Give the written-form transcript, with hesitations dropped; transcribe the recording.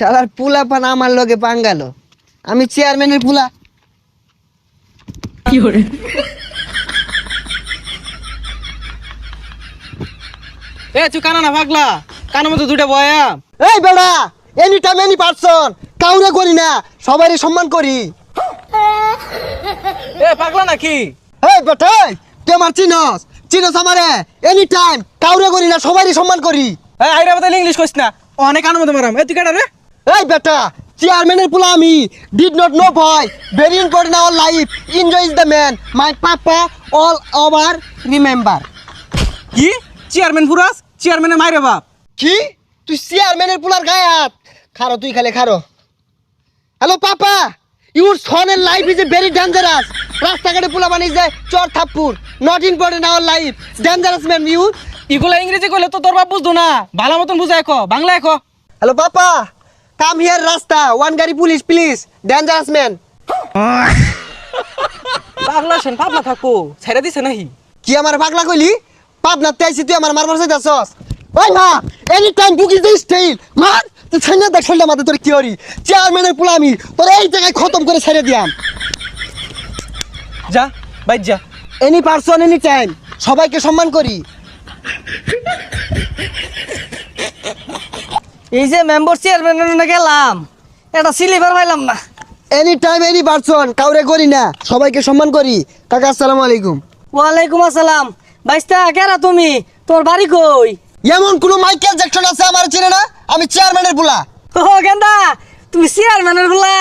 শালার পুলা পান আমার লগে পাঙ্গালো, আমি চেয়ারম্যানের পুলা। এ তুই কানা না পাগলা, কানের মতো দুইটা বয়া। এই বেড়া, এনি টাইম এনি পারসন, কাউরে করি না, সবারই সম্মান করি। এ পাগলা নাকি? এই বেটা, তুই আমার চিনস চিনস আমারে? এনি টাইম কাউরে করি না, সবারই সম্মান করি। এই আইরা বদলে ইংলিশ কইস না, অনেক কানের মতো মারাম। এ তুই কাটা রে? এই বেটা, চেয়ারম্যানের পুলা আমি, ডিড নট নো ভয়, very important our life, enjoy is the man, my papa all over remember. কি চেয়ারম্যান ফুরাস? চেয়ারম্যানের মাইরে বাপ। কি তুই চেয়ারম্যানের পুলার গায়ে হাত? খারো তুই, খালে খারো। হ্যালো পাপা, ইউর সনের life is a very dangerous. রাস্তাঘাটে পুলা বানিয়ে যায় চর থাপ্পুর, not important our life, dangerous man you. ইগুলা ইংরেজি কইলে তো তোর বাপ বুঝতো না, ভালো মতন বুঝায় কো, বাংলায় কো। হ্যালো পাপা, কাম হিয়ার রাস্তা, ওয়ান গাড়ি পুলিশ প্লিজ, ডেঞ্জারাস ম্যান। পাগলা সেন পাগলা থাকো, ছেড়ে দিছে নাহি? কি আমার পাগলা কইলি? পাবনার তাইছি তুই আমার মারবার চাইতাছস? ওই মা, any time book is the style, মার তুই ছাইনা দেখ ঠন্ডা মাথা তোর কি হরি। চেয়ারম্যানের পুলা আমি তোর এই জায়গায় খতম করে ছেড়ে দিয়াম। যা বাইর যা। এনি পারসন এনি টাইম, সবাইকে সম্মান করি। এই যে মেম্বার চেয়ারম্যান গেলাম, এটা সিলিভার পাইলাম না। এনি টাইম এনি পারসন, কাউরে করি না, সবাইকে সম্মান করি। কাকা আসসালামু আলাইকুম। ওয়ালাইকুম আসসালাম। বাইস্তা কেরা তুমি? তোর বাড়ি কই? এমন কোন মাইকেল জ্যাকসন আছে আমার চেনে না? আমি চেয়ারম্যানের পুলা। ও গেন্দা, তুমি চেয়ারম্যানের গুলা?